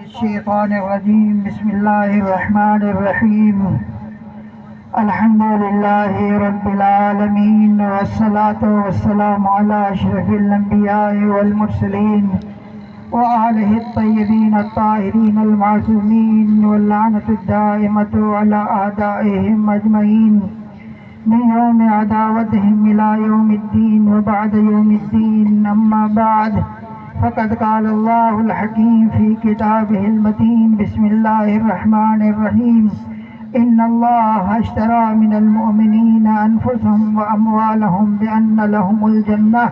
الشيطان الرجيم. بسم الله الرحمن الرحيم. الحمد لله رب العالمين، والصلاة والسلام على أشرف الأنبياء والمرسلين وآله الطيبين الطاهرين المعصومين، واللعنة الدائمة على أعدائهم أجمعين من يوم عداوتهم إلى يوم الدين وبعد يوم الدين. أما بعد، فقد قال الله الحكيم في كتابه المتين. بسم الله الرحمن الرحيم. إن الله اشترى من المؤمنين أنفسهم وأموالهم بأن لهم الجنة.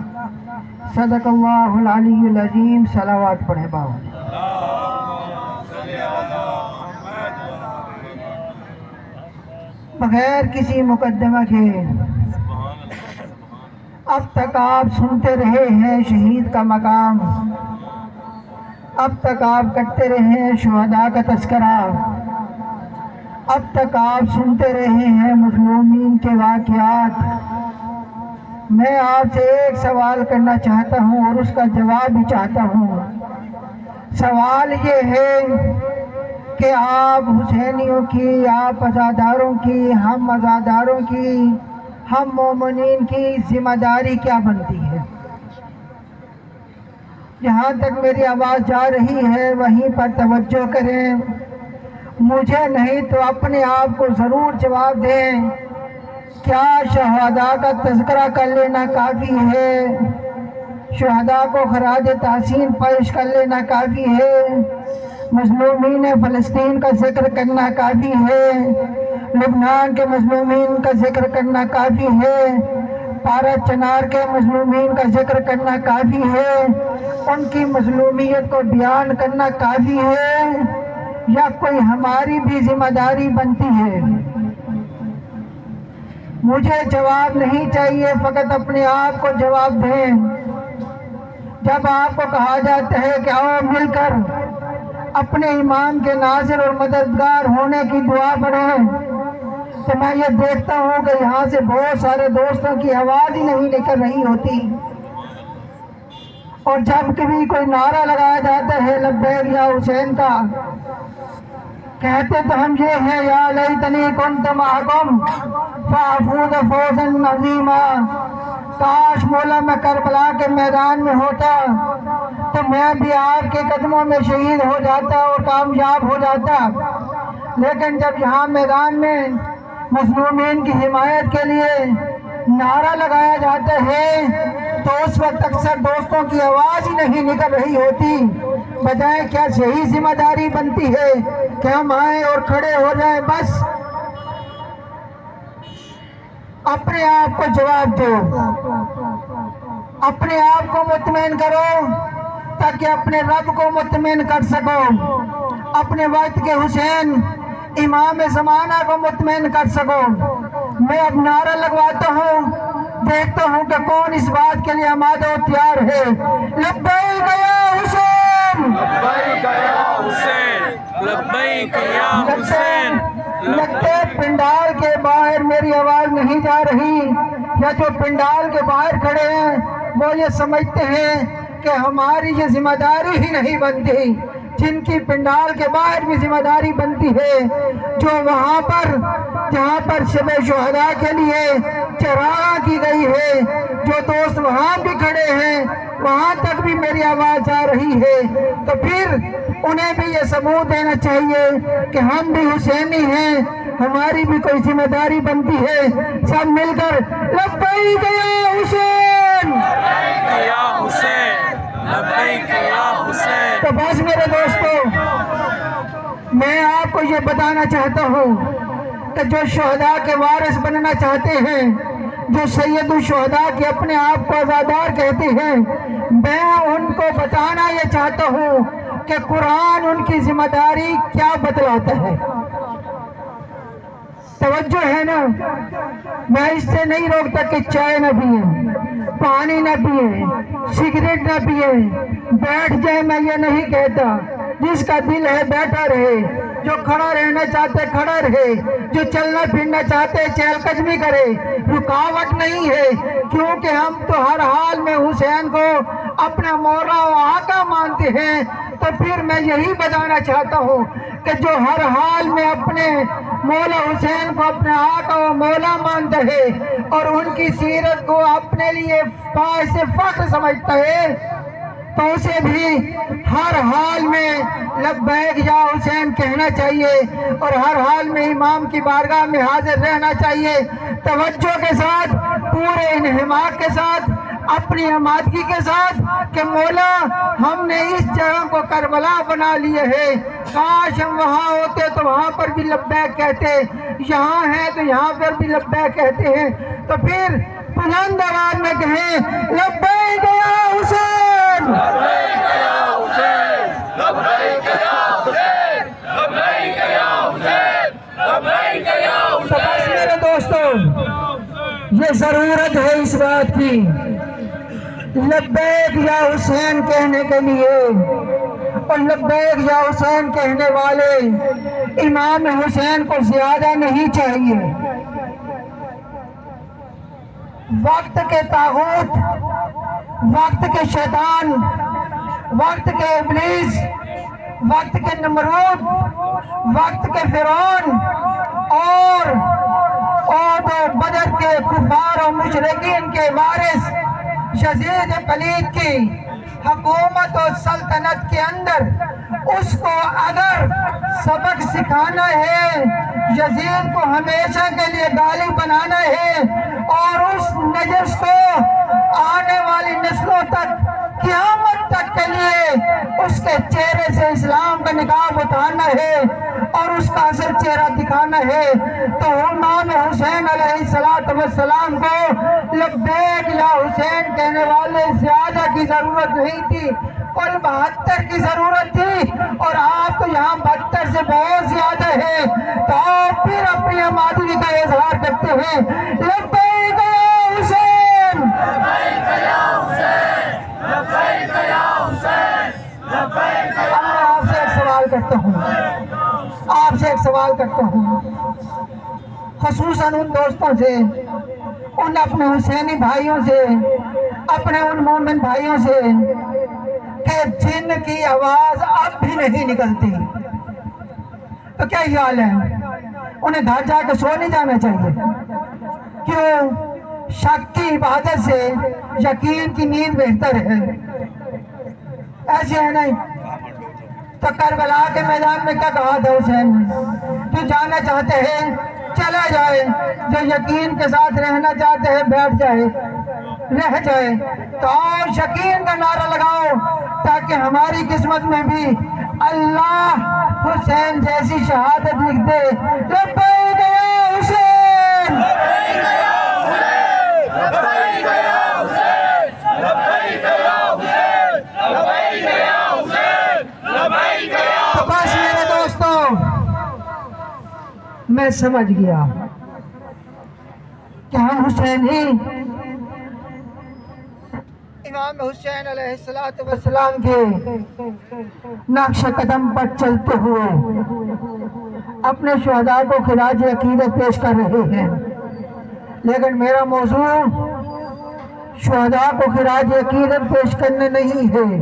صدق اللہ العلی العظیم. صلوات پڑھیں باؤ. بغیر کسی مقدمہ کے اب تک آپ سنتے رہے ہیں شہید کا مقام، اب تک آپ کرتے رہے ہیں شہداء کا تذکرہ، اب تک آپ سنتے رہے ہیں مظلومین کے واقعات. میں آپ سے ایک سوال کرنا چاہتا ہوں اور اس کا جواب بھی چاہتا ہوں. سوال یہ ہے کہ آپ حسینیوں کی، آپ عزاداروں کی، ہم عزاداروں کی، ہم مومنین کی ذمہ داری کیا بنتی ہے؟ جہاں تک میری آواز جا رہی ہے وہیں پر توجہ کریں. مجھے نہیں تو اپنے آپ کو ضرور جواب دیں. کیا شہداء کا تذکرہ کر لینا کافی ہے؟ شہداء کو خراج تحسین پیش کر لینا کافی ہے؟ مظلومین فلسطین کا ذکر کرنا کافی ہے؟ لبنان کے مظلومین کا ذکر کرنا کافی ہے؟ پارا چنار کے مظلومین کا ذکر کرنا کافی ہے؟ ان کی مظلومیت کو بیان کرنا کافی ہے یا کوئی ہماری بھی ذمہ داری بنتی ہے؟ مجھے جواب نہیں چاہیے، فقط اپنے آپ کو جواب دیں. جب آپ کو کہا جاتا ہے کہ آؤ مل کر اپنے امام کے ناصر اور مددگار ہونے کی دعا پڑھیں، تو میں یہ دیکھتا ہوں کہ یہاں سے بہت سارے دوستوں کی آواز ہی نہیں نکل رہی ہوتی. اور جب کبھی کوئی نعرہ لگایا جاتا ہے لبیک یا حسین کا، کہتے تو ہم یہ ہیں یا لیتنی کنت معکم فافوز فوزا عظیما. کاش مولا میں کربلا کے میدان میں ہوتا تو میں بھی آپ کے قدموں میں شہید ہو جاتا اور کامیاب ہو جاتا. لیکن جب یہاں میدان میں مظلومین کی حمایت کے لیے نعرہ لگایا جاتا ہے تو اس وقت اکثر دوستوں کی آواز ہی نہیں نکل رہی ہوتی. بجائے کیا یہی ذمہ داری بنتی ہے کہ ہم آئیں اور کھڑے ہو جائیں؟ بس اپنے آپ کو جواب دو، اپنے آپ کو مطمئن کرو تاکہ اپنے رب کو مطمئن کر سکو. اپنے وقت کے حسین امام زمانہ کو مطمئن کر سکو. میں اب نعرہ لگواتا ہوں، دیکھتا ہوں کہ کون اس بات کے لیے آمادہ و تیار ہے. لبیک یا حسین، لبیک یا حسین، لبیک یا حسین. لگتے پنڈال کے باہر میری آواز نہیں جا رہی، یا جو پنڈال کے باہر کھڑے ہیں وہ یہ سمجھتے ہیں کہ ہماری یہ ذمہ داری ہی نہیں بنتی. جن کی پنڈال کے باہر بھی ذمہ داری بنتی ہے، جو وہاں پر جہاں پر شب شہداء کے لیے چراغاں کی گئی ہے، جو دوست وہاں بھی کھڑے ہیں وہاں تک بھی میری آواز جا رہی ہے، تو پھر انہیں بھی یہ ثبوت دینا چاہیے کہ ہم بھی حسینی ہیں، ہماری بھی کوئی ذمہ داری بنتی ہے. سب مل کر لبیک یا حسین، لبیک یا حسین، لبیک یا حسین. تو بس میرے دوستو، میں آپ کو یہ بتانا چاہتا ہوں کہ جو شہداء کے وارث بننا چاہتے ہیں، جو سید الشہداء کے اپنے آپ کو عزادار کہتے ہیں، میں ان کو بتانا یہ چاہتا ہوں کہ قرآن ان کی ذمہ داری کیا بتلاتا ہے. توجہ ہے نا؟ میں اس سے نہیں روکتا کہ چائے نہ پیئے، پانی نہ پیئے، سگریٹ نہ پیئے، بیٹھ جائے. میں یہ نہیں کہتا. جس کا دل ہے بیٹھا رہے، جو کھڑا رہنا چاہتے کھڑا رہے، جو چلنا پھرنا چاہتے چہل قدمی کرے. رکاوٹ نہیں ہے، کیونکہ ہم تو ہر حال میں حسین کو اپنا مولا و آقا مانتے ہیں. تو تو پھر میں یہی بتانا چاہتا ہوں کہ جو ہر حال میں اپنے مولا حسین کو اپنے آقا و مولا مانتا ہے اور ان کی سیرت کو اپنے لیے باعث فخر سمجھتا ہے تو اسے بھی ہر حال میں لبیک یا حسین کہنا چاہیے اور ہر حال میں امام کی بارگاہ میں حاضر رہنا چاہیے، توجہ کے ساتھ، پورے انہماک کے ساتھ، اپنی آمادگی کے ساتھ کہ مولا ہم نے اس جگہ کو کربلا بنا لیے ہے، کاش ہم وہاں ہوتے تو وہاں پر بھی لبیک کہتے، یہاں ہیں تو یہاں پر بھی لبیک کہتے ہیں، تو پھر بلند آواز میں کہیں لبیک یا حسین، لبیک یا حسین، لبیک یا حسین، لبیک یا حسین، لبیک یا تو بس حسین۔ میرے دوستوں یہ ضرورت ہے اس بات کی لبیک یا حسین کہنے کے لیے، اور لبیک یا حسین کہنے والے امام حسین کو زیادہ نہیں چاہیے۔ وقت کے طاغوت، وقت کے شیطان، وقت کے ابلیس، وقت کے نمرود، وقت کے فرعون اور بدر کے کفار اور مشرکین کے وارث یزید پلید کی حکومت اور سلطنت کے اندر اس کو اگر سبق سکھانا ہے، یزید کو ہمیشہ کے لیے غالب بنانا ہے اور اس نجس کو آنے والی نسلوں تک قیامت تک کے لیے اس کے چہرے سے اسلام کا نقاب اتارنا ہے اور اس کا اصل چہرہ دکھانا ہے، تو امام حسین علیہ السلام کو لبیک یا حسین کہنے والے زیادہ کی ضرورت نہیں تھی، کل 72 کی ضرورت تھی، اور آپ تو یہاں 72 سے بہت زیادہ ہے، تو آپ پھر اپنی آمادگی کا اظہار کرتے ہیں لبیک یا حسین، لبیک یا حسین، لبیک یا حسین، لبیک یا اب میں آپ سے ایک سوال کرتا ہوں، آپ سے ایک سوال کرتا ہوں، خصوصاً ان دوستوں سے، ان اپنے حسینی بھائیوں سے، اپنے ان مومن بھائیوں سے کہ جن کی آواز اب بھی نہیں نکلتی، تو کیا خیال ہے انہیں گھر جا کے سو نہیں جانا چاہیے؟ کیوں؟ شک کی عبادت سے یقین کی نیند بہتر ہے، ایسے ہے نہیں؟ تو کربلا کے میدان میں کیا کہا تھا حسین نے؟ تو جانا چاہتے ہیں چلا جائے، جو یقین کے ساتھ رہنا چاہتے ہیں بیٹھ جائے، رہ جائے، تو اور یقین کا نعرہ لگاؤ تاکہ ہماری قسمت میں بھی اللہ حسین جیسی شہادت لکھ دے، لبیک یا حسین، لبیک یا حسین، لبیک یا حسین، لبیک یا حسین، لبیک یا حسین، لبیک یا تو بس میرے دوستوں میں سمجھ گیا کہ ہم حسینی امام حسین علیہ السلام کے نقش قدم پر چلتے ہوئے اپنے شہداء کو خراج عقیدت پیش کر رہے ہیں، لیکن میرا موضوع شہداء کو خراج عقیدت پیش کرنے نہیں ہے،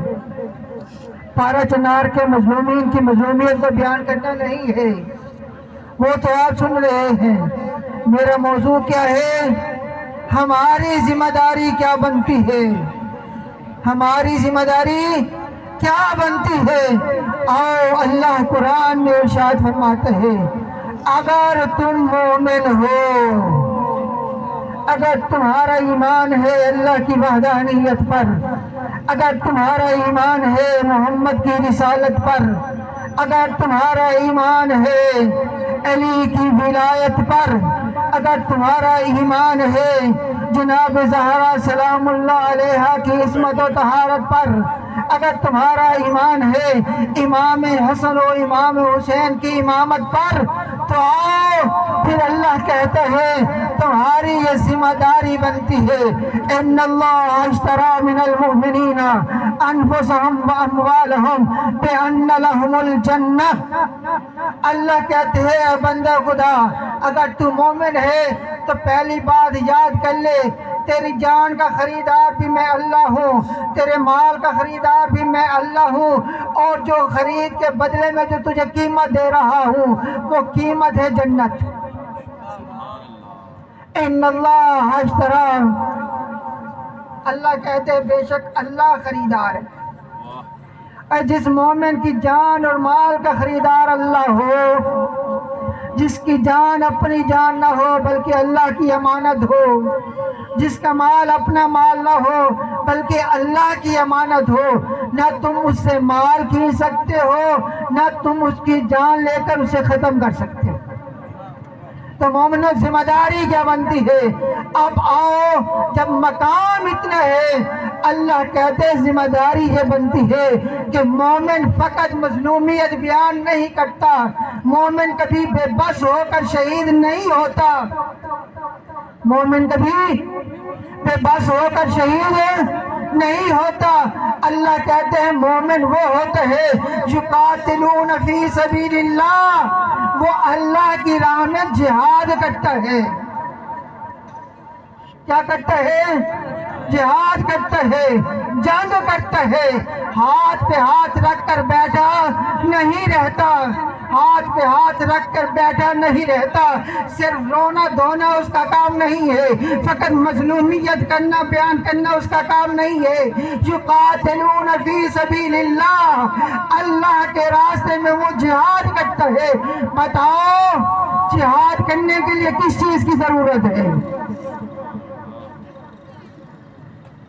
پارا چنار کے مظلومین کی مظلومیت کو بیان کرنا نہیں ہے، وہ تو آپ سن رہے ہیں۔ میرا موضوع کیا ہے؟ ہماری ذمہ داری کیا بنتی ہے، ہماری ذمہ داری کیا بنتی ہے؟ آؤ اللہ قرآن میں ارشاد فرماتے ہیں اگر تم مومن ہو، اگر تمہارا ایمان ہے اللہ کی وحدانیت پر، اگر تمہارا ایمان ہے محمد کی رسالت پر، اگر تمہارا ایمان ہے علی کی ولایت پر، اگر تمہارا ایمان ہے جناب زہرا سلام اللہ علیہا کی عصمت و طہارت پر، اگر تمہارا ایمان ہے امام حسن و امام حسین کی امامت پر، تو آؤ پھر اللہ کہتا ہے تمہاری یہ ذمہ داری بنتی ہے ان اللہ اشتری من المؤمنین انفسهم واموالهم بان لهم الجنہ، اللہ کہتے ہیں اے بندہ خدا اگر تو مومن ہے تو پہلی بات یاد کر لے تیری جان کا خریدار بھی میں اللہ ہوں، تیرے مال کا خریدار بھی میں اللہ ہوں، اور جو خرید کے بدلے میں جو تجھے قیمت دے رہا ہوں وہ قیمت ہے جنت۔ ان اللہ اشترا، اللہ کہتے ہیں بے شک اللہ خریدار ہے۔ اور جس مومن کی جان اور مال کا خریدار اللہ ہو، جس کی جان اپنی جان نہ ہو بلکہ اللہ کی امانت ہو، جس کا مال اپنا مال نہ ہو بلکہ اللہ کی امانت ہو، نہ تم اس سے مال کھین سکتے ہو نہ تم اس کی جان لے کر اسے ختم کر سکتے ہو۔ تو مومنوں ذمہ داری کیا بنتی ہے؟ اب آؤ، جب مقام اتنا ہے، اللہ کہتے ہیں ذمہ داری یہ بنتی ہے کہ مومن فقط مظلومیت بیان نہیں کرتا، مومن کبھی بے بس ہو کر شہید نہیں ہوتا، مومن کبھی بے بس ہو کر شہید نہیں ہوتا۔ اللہ کہتے ہیں مومن وہ ہوتے ہیں یقاتلون فی سبیل اللہ، وہ اللہ کی راہ میں جہاد کرتا ہے۔ کیا کرتا ہے؟ جہاد کرتا ہے، جنگ کرتا ہے، ہاتھ پہ ہاتھ رکھ کر بیٹھا نہیں رہتا، ہاتھ پہ ہاتھ رکھ کر بیٹھا نہیں رہتا، صرف رونا دھونا اس کا کام نہیں ہے، فقط مظلومیت کرنا بیان کرنا اس کا کام نہیں ہے۔ یقاتلون فی سبیل اللہ، اللہ کے راستے میں وہ جہاد کرتا ہے۔ بتاؤ جہاد کرنے کے لیے کس چیز کی ضرورت ہے؟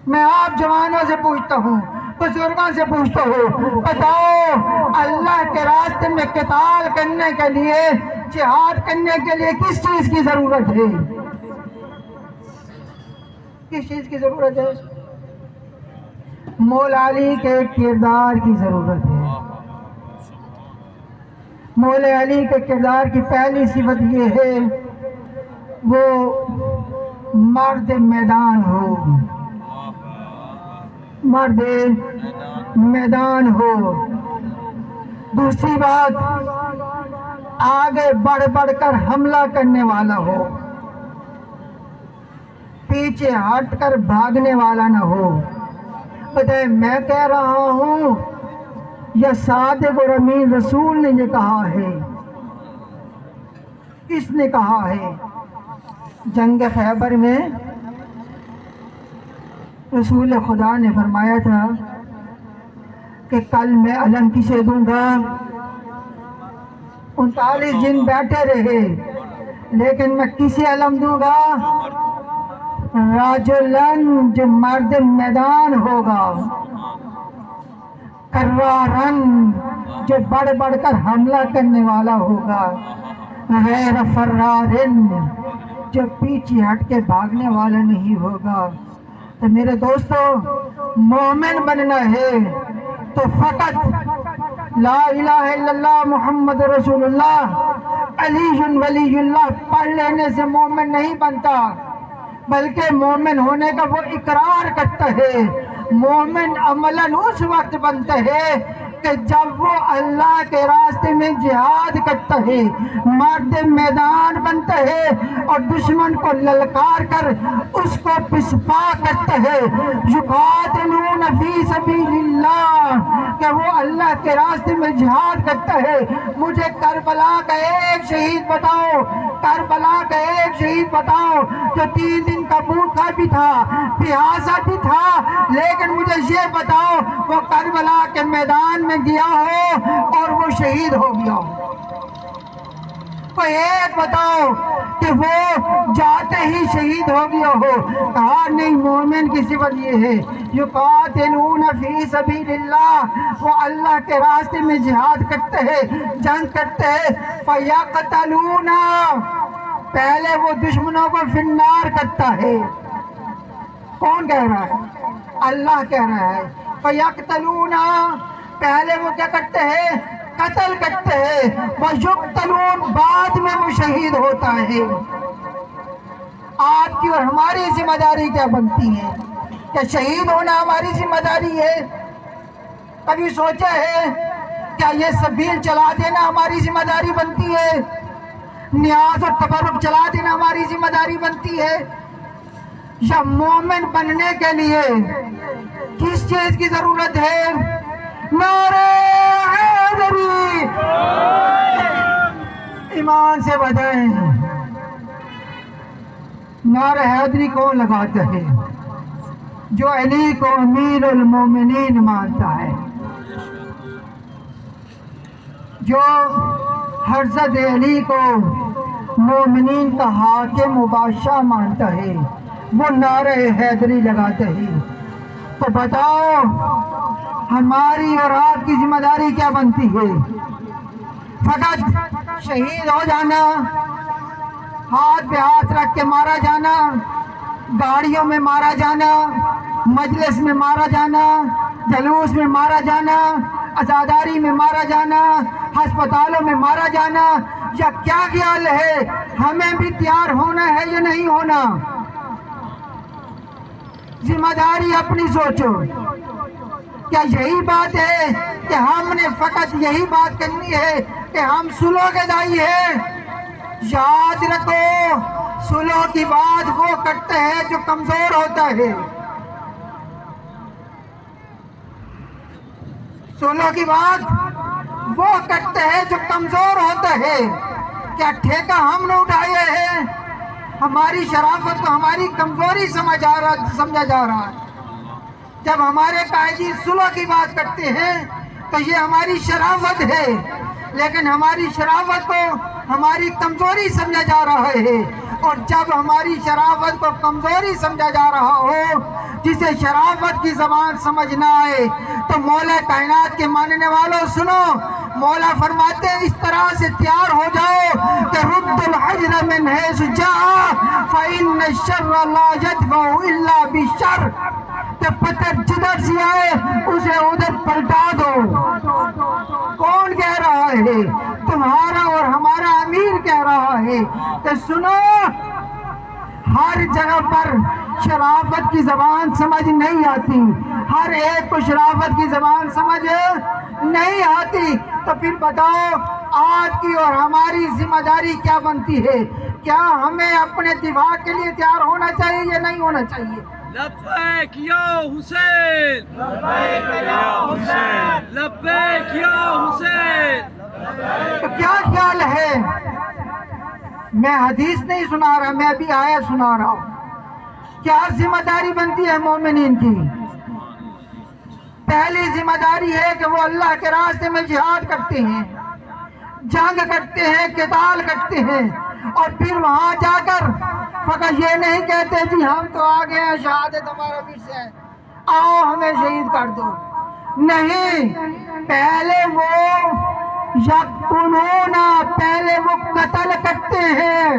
میں آپ جوانوں سے پوچھتا ہوں، بزرگوں سے پوچھتا ہوں، بتاؤ اللہ کے راستے میں قتال کرنے کے لیے، جہاد کرنے کے لیے کس چیز کی ضرورت ہے؟ کس چیز کی ضرورت ہے؟ مولا علی کے کردار کی ضرورت ہے۔ مولا علی کے کردار کی پہلی صفت یہ ہے وہ مرد میدان ہو، مرد میدان ہو۔ دوسری بات، آگے بڑھ بڑھ کر حملہ کرنے والا ہو، پیچھے ہٹ کر بھاگنے والا نہ ہو۔ بتائیں میں کہہ رہا ہوں یا صادق اور امین رسول نے یہ کہا ہے؟ کس نے کہا ہے؟ جنگ خیبر میں رسول خدا نے فرمایا تھا کہ کل میں علم کسے دوں گا؟ 39 دن بیٹھے رہے، لیکن میں کسے علم دوں گا؟ راجلن، جو مرد میدان ہوگا، کرارن، جو بڑھ بڑھ کر حملہ کرنے والا ہوگا، غیر فرارن، جو پیچھے ہٹ کے بھاگنے والا نہیں ہوگا۔ تو میرے دوستو، مومن بننا ہے تو فقط لا الہ الا اللہ محمد رسول اللہ علی ولی اللہ پڑھ لینے سے مومن نہیں بنتا، بلکہ مومن ہونے کا وہ اقرار کرتا ہے۔ مومن عملاً اس وقت بنتا ہے کہ جب وہ اللہ کے راستے میں جہاد کرتا ہے، مرد میدان بنتا ہے اور دشمن کو للکار کر اس کو پسپا کرتا ہے۔ یقاتلون فی سبیل اللہ، کہ وہ اللہ کے راستے میں جہاد کرتا ہے۔ مجھے کربلا کا ایک شہید بتاؤ، کربلا کا ایک شہید بتاؤ جو 3 دن کا بھوکا بھی تھا، پیاسا بھی تھا، لیکن مجھے یہ بتاؤ وہ کربلا کے میدان میں گیا ہو اور وہ شہید ہو گیا ہو۔ کوئی ایک بتاؤ کہ وہ جاتے ہی شہید ہو گیا ہو۔ کہا نہیں، مومن کی صفت یہ ہے یقاتلون فی سبیل اللہ، وہ اللہ کے راستے میں جہاد کرتے ہیں، جنگ کرتے ہیں۔ فیقتلون، پہلے وہ دشمنوں کو فی النار کرتا ہے۔ کون کہہ رہا ہے؟ اللہ کہہ رہا ہے۔ فیقتلون، پہلے وہ کیا کرتے ہیں؟ قتل کرتے ہیں۔ ویقتلون، بعد میں وہ شہید ہوتا ہے۔ آپ کی اور ہماری ذمہ داری کیا بنتی ہے؟ کیا شہید ہونا ہماری ذمہ داری ہے؟ کبھی سوچا ہے کیا یہ سبیل چلا دینا ہماری ذمہ داری بنتی ہے؟ نیاز اور تبرک چلا دینا ہماری ذمہ داری بنتی ہے؟ یا مومن بننے کے لیے کس چیز کی ضرورت ہے؟ نعرہ حیدری! ایمان سے بتائیں، نعرہ حیدری کون لگاتا ہے؟ جو علی کو امیر المومنین مانتا ہے، جو حضرت علی کو مومنین کا حاکم و بادشاہ مانتا ہے، وہ نعرہ حیدری لگاتا ہے۔ تو بتاؤ ہماری اور آپ کی ذمہ داری کیا بنتی ہے؟ فقط شہید ہو جانا، ہاتھ پہ ہاتھ رکھ کے مارا جانا، گاڑیوں میں مارا جانا، مجلس میں مارا جانا، جلوس میں مارا جانا، عزاداری میں مارا جانا، ہسپتالوں میں مارا جانا، یا کیا خیال ہے ہمیں بھی تیار ہونا ہے یا نہیں ہونا؟ ذمہ داری اپنی سوچو۔ کیا یہی بات ہے کہ ہم نے فقط یہی بات کرنی ہے کہ ہم صلح کے داعی ہیں؟ یاد رکھو، صلح کی بات وہ کرتے ہیں جو کمزور ہوتا ہے۔ صلح کی بات وہ کرتے ہیں جو کمزور ہوتا ہے۔ کیا ٹھیکہ ہم نے اٹھائے ہیں؟ ہماری شرافت کو ہماری کمزوری سمجھا جا رہا ہے۔ جب ہمارے قائدین صلح کی بات کرتے ہیں تو یہ ہماری شرافت ہے، لیکن ہماری شرافت کو ہماری کمزوری سمجھا جا رہا ہے۔ اور جب ہماری شرافت کو کمزوری سمجھا جا رہا ہو، جسے شرافت کی زبان سمجھ نہ آئے، تو مولا کائنات کے ماننے والوں سنو، مولا فرماتے ہیں اس طرح سے تیار ہو جاؤ کہ رد الحجر من حیث جاء فإن الشر لا يدفع الا بالشر، کہ پتھر جدھر سے آئے اسے ادھر پلٹا دو۔ کون کہہ رہا ہے؟ تمہارا اور ہمارا امیر کہہ رہا ہے کہ سنو، ہر جگہ پر شرافت کی زبان سمجھ نہیں آتی، ہر ایک کو شرافت کی زبان سمجھ نہیں آتی۔ تو پھر بتاؤ آپ کی اور ہماری ذمہ داری کیا بنتی ہے؟ کیا ہمیں اپنے دفاع کے لیے تیار ہونا چاہیے یا نہیں ہونا چاہیے؟ لبیک یا حسین، لبیک یا حسین، لبیک یا حسین۔ تو کیا خیال ہے؟ میں حدیث نہیں سنا رہا، میں ابھی آیت سنا رہا ہوں۔ کیا ذمہ داری بنتی ہے مومنین کی؟ پہلی ذمہ داری ہے کہ وہ اللہ کے راستے میں جہاد کرتے ہیں، جنگ کرتے ہیں، قتال کرتے ہیں، اور پھر وہاں جا کر فقط یہ نہیں کہتے جی ہم تو آ گئے ہیں، شہادت ہمارا پھر سے ہے، آؤ ہمیں شہید کر دو۔ نہیں، پہلے وہ یقتلون، پہلے وہ قتل کرتے ہیں،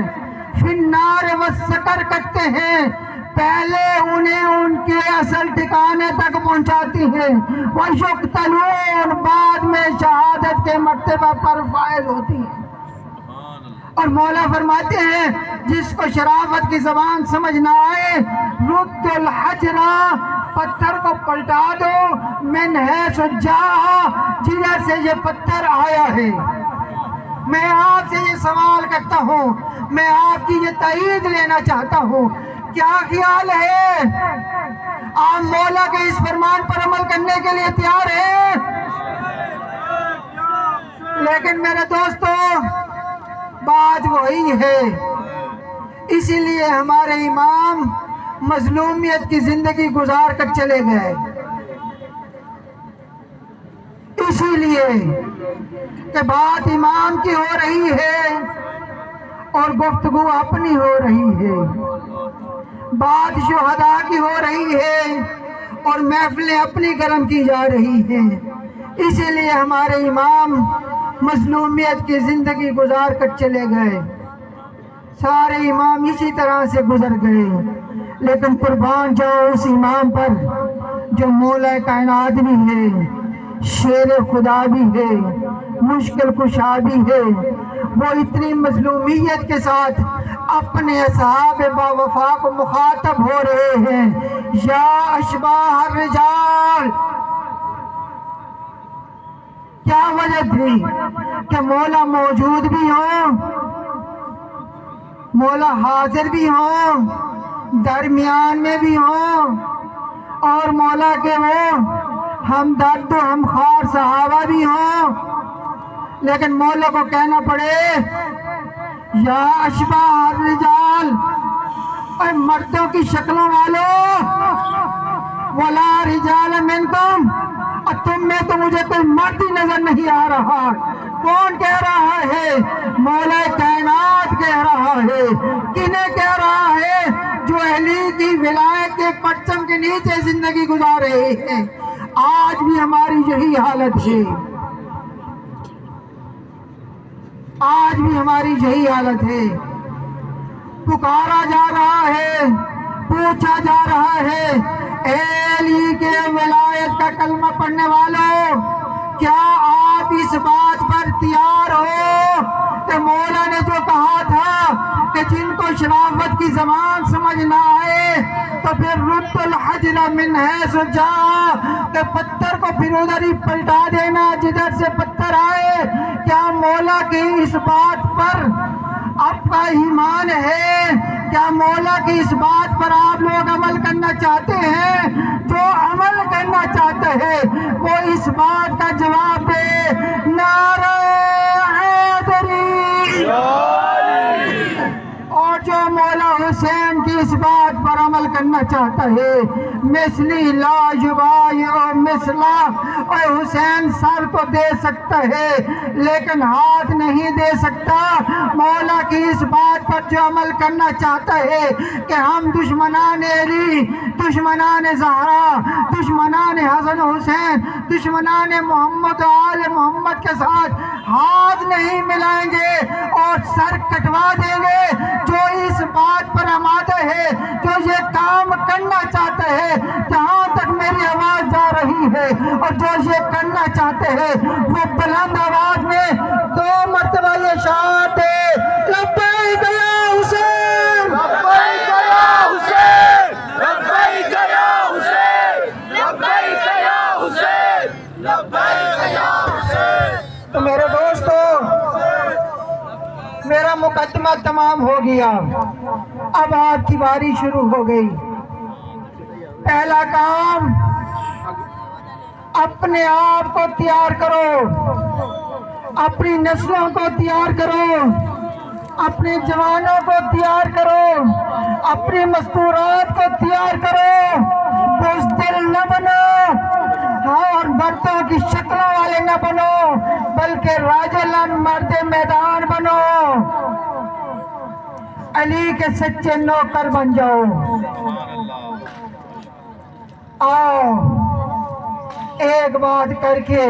فی النار والسقر کرتے ہیں، پہلے انہیں ان کے اصل ٹھکانے تک پہنچاتی ہیں، وَيُقْتَلُونَ، بعد میں شہادت کے مرتبہ پر فائز ہوتی ہیں۔ اور مولا فرماتے ہیں جس کو شرافت کی زبان سمجھ نہ آئے، رد الحجر، پتھر کو پلٹا دو، من حیث جاء، جدھر سے یہ پتھر آیا ہے۔ میں آپ سے یہ سوال کرتا ہوں، میں آپ کی یہ تائید لینا چاہتا ہوں، کیا خیال ہے آپ مولا کے اس فرمان پر عمل کرنے کے لیے تیار ہیں؟ لیکن میرے دوستو، بات وہی ہے، اسی لیے ہمارے امام مظلومیت کی زندگی گزار کر چلے گئے، اسی لیے کہ بات امام کی ہو رہی ہے اور گفتگو اپنی ہو رہی ہے، بات شہداء کی ہو رہی ہے اور محفلیں اپنی گرم کی جا رہی ہیں، اسی لیے ہمارے امام مظلومیت کی زندگی گزار کر چلے گئے، سارے امام اسی طرح سے گزر گئے، لیکن قربان جاؤ اس امام پر جو مولا کائنات بھی ہے، شیر خدا بھی ہے، مشکل کشا بھی ہے، وہ اتنی مظلومیت کے ساتھ اپنے اصحاب با وفا کو مخاطب ہو رہے ہیں، یا اشباح الرجال۔ کیا وجہ تھی کہ مولا موجود بھی ہوں، مولا حاضر بھی ہوں، درمیان میں بھی ہوں اور مولا کے وہ ہم درد و ہم خوار صحابہ بھی ہوں، لیکن مولا کو کہنا پڑے یا اشباہ الرجال، اے مردوں کی شکلوں والوں، ولا رجال منکم، اور تم میں تو مجھے کوئی مرد ہی نظر نہیں آ رہا۔ کون کہہ رہا ہے؟ مولا کائنات کہہ رہا ہے۔ کنہیں کہہ رہا ہے؟ جو علی کی ولایت کے پرچم کے نیچے زندگی گزار رہے ہیں۔ آج بھی ہماری یہی حالت ہے، آج بھی ہماری یہی حالت ہے۔ پکارا جا رہا ہے، پوچھا جا رہا ہے، اے علی کے ولایت کا کلمہ پڑھنے والوں، کیا آپ اس بات پر تیار ہو کہ مولا نے جو کہا تھا کہ جن کو شرافت کی زبان سمجھ نہ آئے تو پھر رد الحجر من حیث جاء، کہ پتھر کو پھر ادھر ہی پلٹا دینا جدھر سے پتھر آئے؟ کیا مولا کی اس بات پر آپ کا ایمان ہے؟ کیا مولا کی اس بات پر آپ لوگ عمل کرنا چاہتے ہیں؟ جو عمل کرنا چاہتے ہیں وہ اس بات کا جواب دے، نعرہ حیدری۔ اور جو مولا حسین کی اس بات پر عمل کرنا چاہتا ہے، مثلی لا یبایع مثلا، اور حسین سر تو دے سکتا ہے لیکن ہاتھ نہیں دے سکتا۔ مولا کی اس بات پر جو عمل کرنا چاہتا ہے کہ ہم دشمنان علی، دشمنان زہرا، دشمنان حسن حسین، دشمنان محمد و آل محمد کے ساتھ ہاتھ نہیں ملائیں گے اور سر کٹوا دیں گے، جو اس بات پر آمادہ ہے، جو یہ کام کرنا چاہتا ہے، جہاں تک میری آواز جا رہی ہے، اور جو یہ کرنا چاہتے ہیں وہ بلند آواز میں 2 مرتبہ یہ شہادت دے، لبیک یا حسین، لبیک یا حسین، لبیک یا حسین، لبیک یا حسین، لبیک یا حسین۔ تو میرے دوستو، میرا مقدمہ تمام ہو گیا، اب آپ کی باری شروع ہو گئی۔ پہلا کام، اپنے آپ کو تیار کرو، اپنی نسلوں کو تیار کرو، اپنے جوانوں کو تیار کرو، اپنی مستورات کو تیار کرو، بزدل نہ بنو اور مردوں کی شکلوں والے نہ بنو، بلکہ راجلن مرد میدان بنو، علی کے سچے نوکر بن جاؤ۔ آؤ ایک بات کر کے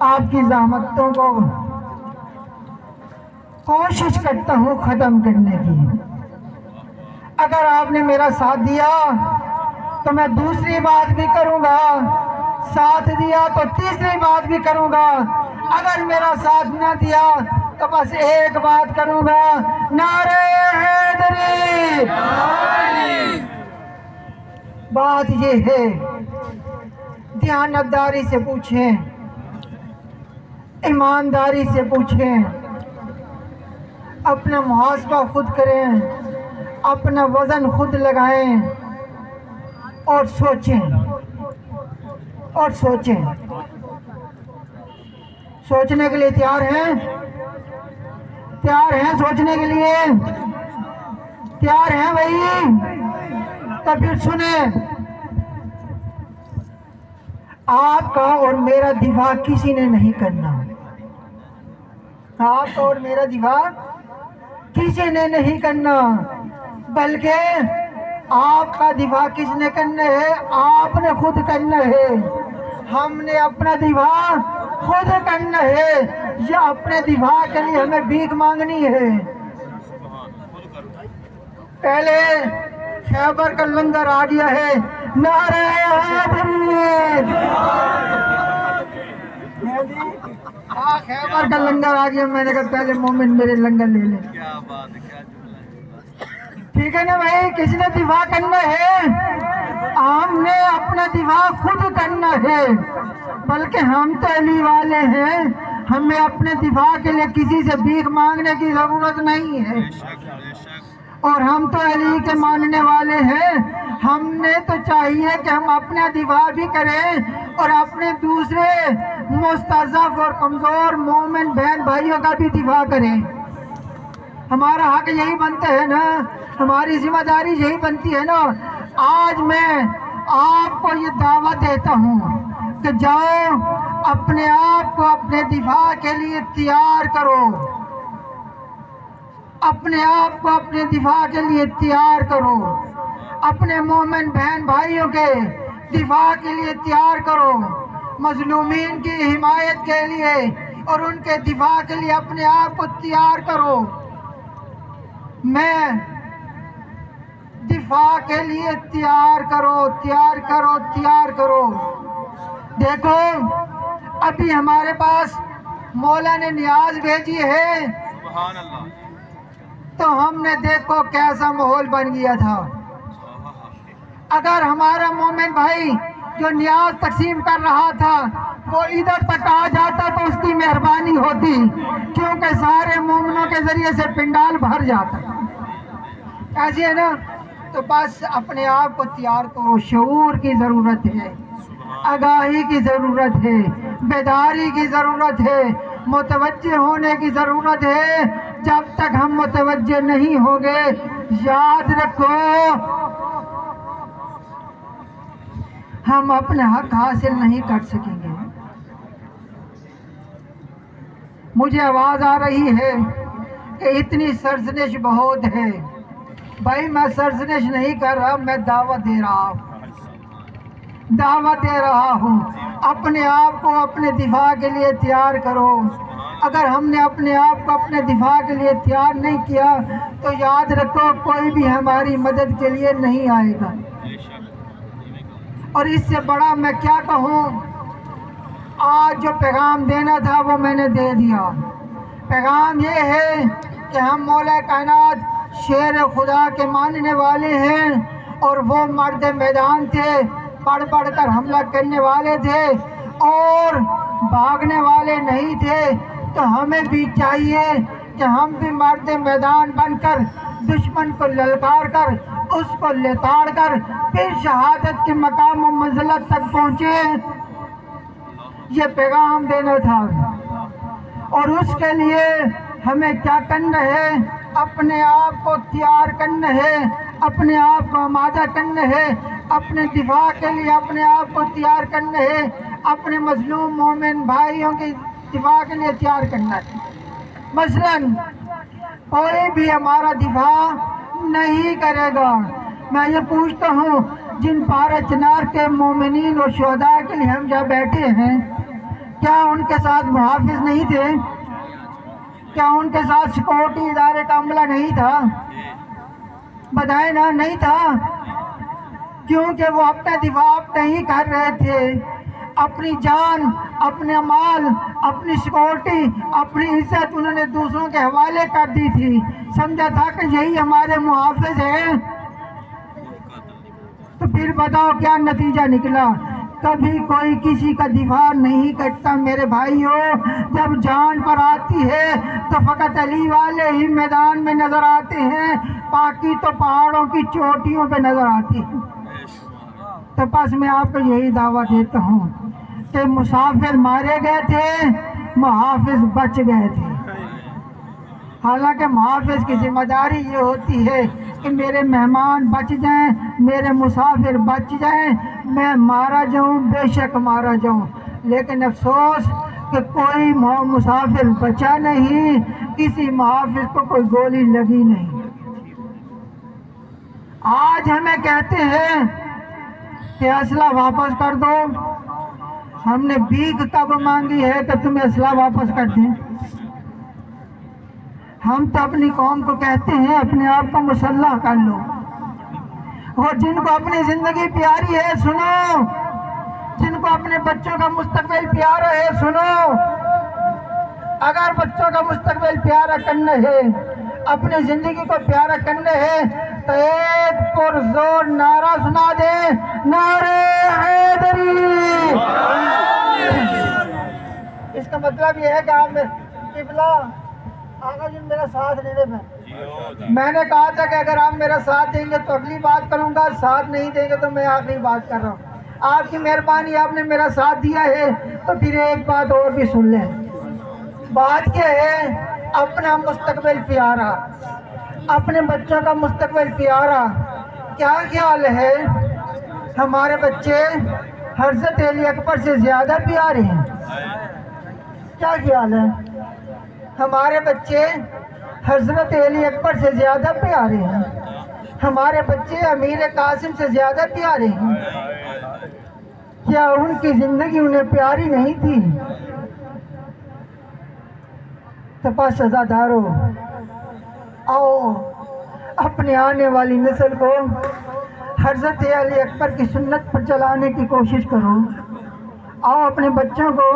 آپ کی زحمتوں کو کوشش کرتا ہوں ختم کرنے کی۔ اگر آپ نے میرا ساتھ دیا تو میں دوسری بات بھی کروں گا، ساتھ دیا تو تیسری بات بھی کروں گا، اگر میرا ساتھ نہ دیا تو بس ایک بات کروں گا، نعرہ حیدری۔ بات یہ ہے، دیانتداری سے پوچھیں، ایمانداری سے پوچھیں، اپنا محاسبہ خود کریں، اپنا وزن خود لگائیں اور سوچیں اور سوچیں۔ سوچنے کے لیے تیار ہیں؟ تیار ہیں سوچنے کے لیے؟ تیار ہیں بھائی؟ تو پھر سنیں، آپ کا اور میرا دفاع کسی نے نہیں کرنا، آپ کا اور میرا دفاع کسی نے نہیں کرنا، بلکہ آپ کا دفاع کس نے کرنا ہے؟ آپ نے خود کرنا ہے۔ ہم نے اپنا دفاع خود کرنا ہے، یا اپنے دفاع کے لیے ہمیں بھیک مانگنی ہے؟ پہلے خیبر کا لنگر آ گیا ہے، نعرہ حیدری۔ خیبر کا لنگر آ گیا، میں نے کہا پہلے مومن میرے لنگر لے لیں۔ ٹھیک ہے نا بھائی؟ کس نے دفاع کرنا ہے؟ ہم نے اپنا دفاع خود کرنا ہے، بلکہ ہم تو علی والے ہیں، ہمیں اپنے دفاع کے لیے کسی سے بھیک مانگنے کی ضرورت نہیں ہے۔ اور ہم تو علی کے ماننے والے ہیں. ہم نے تو چاہیے کہ ہم اپنا دفاع بھی کریں اور اپنے دوسرے مستضعف اور کمزور مومن بہن بھائیوں کا بھی دفاع کریں. ہمارا حق یہی بنتا ہے نا, ہماری ذمہ داری یہی بنتی ہے نا. آج میں آپ کو یہ دعوت دیتا ہوں کہ جاؤ اپنے آپ کو اپنے دفاع کے لیے تیار کرو, اپنے آپ کو اپنے دفاع کے لیے تیار کرو, اپنے مومن بہن بھائیوں کے دفاع کے لیے تیار کرو, مظلومین کی حمایت کے لیے اور ان کے دفاع کے لیے اپنے آپ کو تیار کرو. میں دفاع کے لیے تیار کرو, تیار کرو, تیار کرو. دیکھو ابھی ہمارے پاس مولا نے نیاز بھیجی ہے سبحان اللہ. تو ہم نے دیکھو کیسا ماحول بن گیا تھا. اگر ہمارا مومن بھائی جو نیاز تقسیم کر رہا تھا وہ ادھر تک آ جاتا تو اس کی مہربانی ہوتی, کیونکہ سارے مومنوں کے ذریعے سے پنڈال بھر جاتا. ایسے ہے نا, تو بس اپنے آپ کو تیار کرو. شعور کی ضرورت ہے, آگاہی کی ضرورت ہے, بیداری کی ضرورت ہے, متوجہ ہونے کی ضرورت ہے. جب تک ہم متوجہ نہیں ہوں گے, یاد رکھو ہم اپنے حق حاصل نہیں کر سکیں گے. مجھے آواز آ رہی ہے کہ اتنی سرزنش بہت ہے. بھائی میں سرزنش نہیں کر رہا, میں دعوت دے رہا ہوں, دعوت دے رہا ہوں. اپنے آپ کو اپنے دفاع کے لیے تیار کرو. اگر ہم نے اپنے آپ کو اپنے دفاع کے لیے تیار نہیں کیا تو یاد رکھو کوئی بھی ہماری مدد کے لیے نہیں آئے گا. اور اس سے بڑا میں کیا کہوں, آج جو پیغام دینا تھا وہ میں نے دے دیا. پیغام یہ ہے کہ ہم مولا کائنات شیر خدا کے ماننے والے ہیں اور وہ مرد میدان تھے, بڑھ بڑھ کر حملہ کرنے والے تھے اور بھاگنے والے نہیں تھے. تو ہمیں بھی چاہیے کہ ہم بھی مرد میدان بن کر دشمن کو للکار کر, اس کو لتاڑ کر پھر شہادت کے مقام و منزلت تک پہنچے. یہ پیغام دینا تھا. اور اس کے لیے ہمیں کیا کرنا ہے, اپنے آپ کو تیار کرنا ہے, اپنے آپ کو آمادہ کرنا ہے, اپنے دفاع کے لیے اپنے آپ کو تیار کرنا ہے, اپنے مظلوم مومن بھائیوں کی دفاع کے لیے تیار کرنا ہے. مثلاً کوئی بھی ہمارا دفاع نہیں کرے گا. میں یہ پوچھتا ہوں جن پارہ چنار کے مومنین اور شہداء کے لیے ہم جہاں بیٹھے ہیں, کیا ان کے ساتھ محافظ نہیں تھے؟ کیا ان کے ساتھ سیکورٹی ادارے کا عملہ نہیں تھا؟ بتائیں نا, نہیں تھا. کیونکہ وہ اپنا دفاع نہیں کر رہے تھے. اپنی جان, اپنے مال, اپنی سیکورٹی, اپنی عزت انہوں نے دوسروں کے حوالے کر دی تھی. سمجھا تھا کہ یہی ہمارے محافظ ہیں. تو پھر بتاؤ کیا نتیجہ نکلا. کبھی کوئی کسی کا دفاع نہیں کرتا میرے بھائیوں. جب جان پر آتی ہے تو فقط علی والے ہی میدان میں نظر آتے ہیں, باقی تو پہاڑوں کی چوٹیوں پہ نظر آتی ہیں. تو بس میں آپ کو یہی دعویٰ دیتا ہوں کہ مسافر مارے گئے تھے, محافظ بچ گئے تھے. حالانکہ محافظ کی ذمہ داری یہ ہوتی ہے کہ میرے مہمان بچ جائیں, میرے مسافر بچ جائیں, میں مارا جاؤں بے شک مارا جاؤں. لیکن افسوس کہ کوئی مسافر بچا نہیں, کسی محافظ کو کوئی گولی لگی نہیں. آج ہمیں کہتے ہیں کہ اسلحہ واپس کر دو. ہم نے بھیک کب مانگی ہے کہ تمہیں اسلحہ واپس کر دیں؟ ہم تو اپنی قوم کو کہتے ہیں اپنے آپ کو مسلح کر لو. اور جن کو اپنی زندگی پیاری ہے سنو, جن کو اپنے بچوں کا مستقبل پیارا ہے سنو. اگر بچوں کا مستقبل پیارا کرنا ہے, اپنی زندگی کو پیارا کرنا ہے تو ایک پرزور نعرہ سنا دے, نعرہ حیدری. اس کا مطلب یہ ہے کہ آپ قبلہ آقا جی میرا ساتھ نہیں دے میں نے کہا تھا کہ اگر آپ میرا ساتھ دیں گے تو اگلی بات کروں گا، ساتھ نہیں دیں گے تو میں آخری بات کر رہا ہوں۔ آپ کی مہربانی، آپ نے میرا ساتھ دیا ہے تو پھر ایک بات اور بھی سن لیں۔ بات کیا ہے؟ اپنا مستقبل پیارا، اپنے بچوں کا مستقبل پیارا۔ کیا خیال ہے ہمارے بچے حضرت علی اکبر سے زیادہ پیارے ہیں؟ کیا خیال ہے؟ ہمارے بچے حضرت علی اکبر سے زیادہ پیارے ہیں؟ ہمارے بچے امیر قاسم سے زیادہ پیارے ہیں؟ کیا ان کی زندگی انہیں پیاری نہیں تھی؟ تو پس عزادارو، آؤ اپنے آنے والی نسل کو حضرت علی اکبر کی سنت پر چلانے کی کوشش کرو۔ آؤ اپنے بچوں کو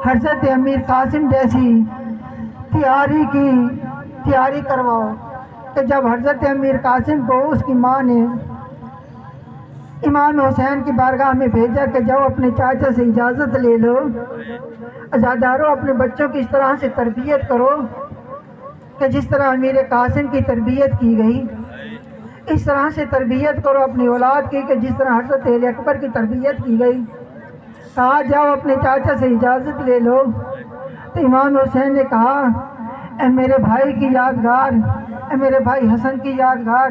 حضرت امیر قاسم جیسی تیاری کرواؤ کہ جب حضرت امیر قاسم کو اس کی ماں نے امام حسین کی بارگاہ میں بھیجا کہ جاؤ اپنے چاچا سے اجازت لے لو، عزادارو اپنے بچوں کی اس طرح سے تربیت کرو کہ جس طرح امیر قاسم کی تربیت کی گئی، اس طرح سے تربیت کرو اپنی اولاد کی کہ جس طرح حضرت علی اکبر کی تربیت کی گئی۔ کہا جاؤ اپنے چاچا سے اجازت لے لو، تو امام حسین نے کہا اے میرے بھائی کی یادگار، اے میرے بھائی حسن کی یادگار،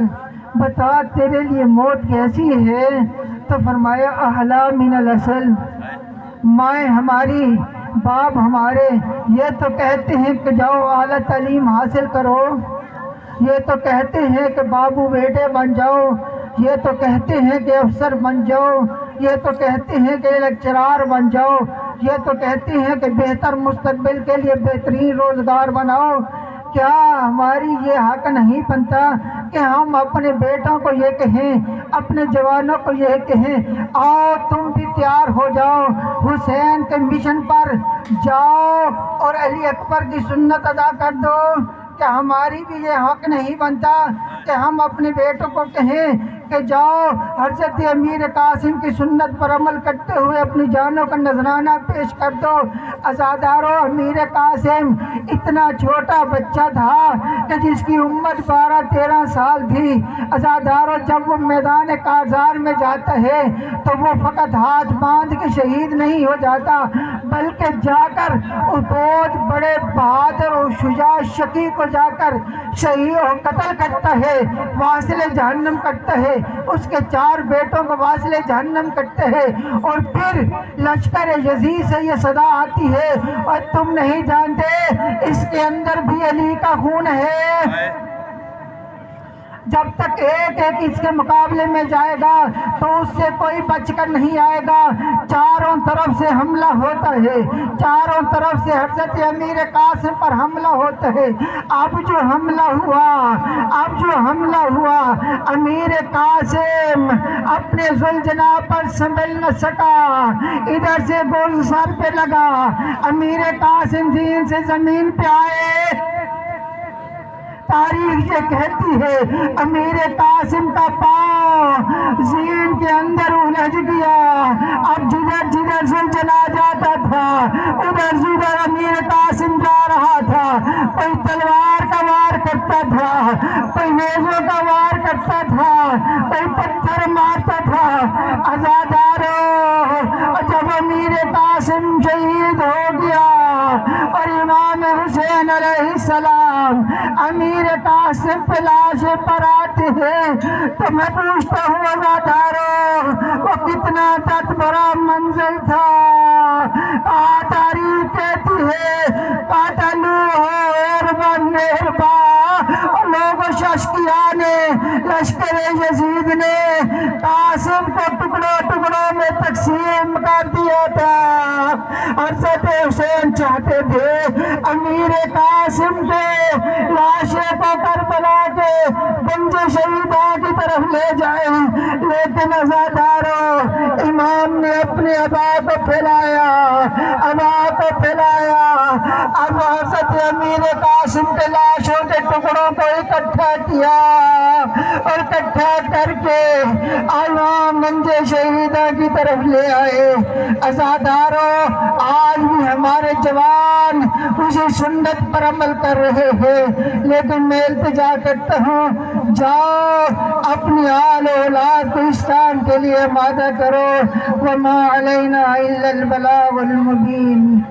بتا تیرے لیے موت کیسی ہے؟ تو فرمایا احلا من العسل، مائیں ہماری، باپ ہمارے یہ تو کہتے ہیں کہ جاؤ اعلیٰ تعلیم حاصل کرو، یہ تو کہتے ہیں کہ بابو بیٹے بن جاؤ، یہ تو کہتے ہیں کہ افسر بن جاؤ، یہ تو کہتے ہیں کہ لیکچرار بن جاؤ، یہ تو کہتے ہیں کہ بہتر مستقبل کے لیے بہترین روزگار بناؤ۔ کیا ہماری یہ حق نہیں بنتا کہ ہم اپنے بیٹوں کو یہ کہیں، اپنے جوانوں کو یہ کہیں آؤ تم بھی تیار ہو جاؤ، حسین کے مشن پر جاؤ اور علی اکبر کی سنت ادا کر دو؟ کہ ہماری بھی یہ حق نہیں بنتا کہ ہم اپنے بیٹوں کو کہیں کہ جاؤ حضرت امیر قاسم کی سنت پر عمل کرتے ہوئے اپنی جانوں کا نذرانہ پیش کر دو؟ عزادارو امیر قاسم اتنا چھوٹا بچہ تھا کہ جس کی عمر 12-13 سال تھی۔ عزادارو جب وہ میدان کارزار میں جاتا ہے تو وہ فقط ہاتھ باندھ کے شہید نہیں ہو جاتا، بلکہ جا کر اس بہت بڑے بہادر اور شجاع شقی کو جا کر شہید و قتل کرتا ہے، واصل جہنم کرتا ہے، اس کے 4 بیٹوں کو واصل جہنم کرتے ہیں۔ اور پھر لشکر یزید سے یہ صدا آتی ہے اور تم نہیں جانتے اس کے اندر بھی علی کا خون ہے۔ جب تک ایک اس کے مقابلے میں جائے گا تو اس سے کوئی بچ کر نہیں آئے گا۔ چاروں طرف سے حملہ ہوتا ہے، چاروں طرف سے حضرت امیر قاسم پر حملہ ہوتا ہے۔ اب جو حملہ ہوا امیر قاسم اپنے ذوالجناح پر سنبھل نہ سکا، ادھر سے گول سر پہ لگا، امیر قاسم دین سے زمین پہ آئے۔ تاریخ یہ کہتی ہے امیر قاسم کا پاؤں زین کے اندر الجھ گیا۔ اب جدھر جدھر ذوالجناح جاتا تھا ادھر جدھر امیر قاسم جا رہا تھا، کوئی تلوار کا وار کرتا تھا، کوئی نیزوں کا وار کرتا تھا، کوئی پتھر مارتا تھا۔ عزادارو جب امیر قاسم شہید ہو گیا اور امام حسین علیہ السلام امیر قاسم پہ لاش پر آتے ہیں تو میں پوچھتا ہوں عزادارو وہ کتنا تت بڑا منزل تھا۔ تاریخ کہتی ہے قاتلوہ عرباً عرباً، اور لوگوں ششکیہ نے لشکر یزید نے قاسم کو ٹکڑوں ٹکڑوں میں تقسیم کر دیا تھا۔ حضرت حسین چاہتے تھے امیر قاسم کے لاشیں کو کربلا کے گنج شہیدہ کی طرف لے جائیں، لیکن عزادارو امام نے اپنے عبا کو پھیلایا، اب حضرت امیر قاسم کے لاشوں کے ٹکڑوں کو اکٹھا کیا اور اکٹھا کر کے عوام منجے شہیدہ کی طرف لے آئے۔ عزاداروں، آج بھی ہمارے جوان اسی سنت پر عمل کر رہے ہیں، لیکن میں التجا کرتا ہوں، جاؤ اپنی آل و اولاد کو اس کام کے لیے آمادہ کرو۔ وما علینا الا البلاغ المبین۔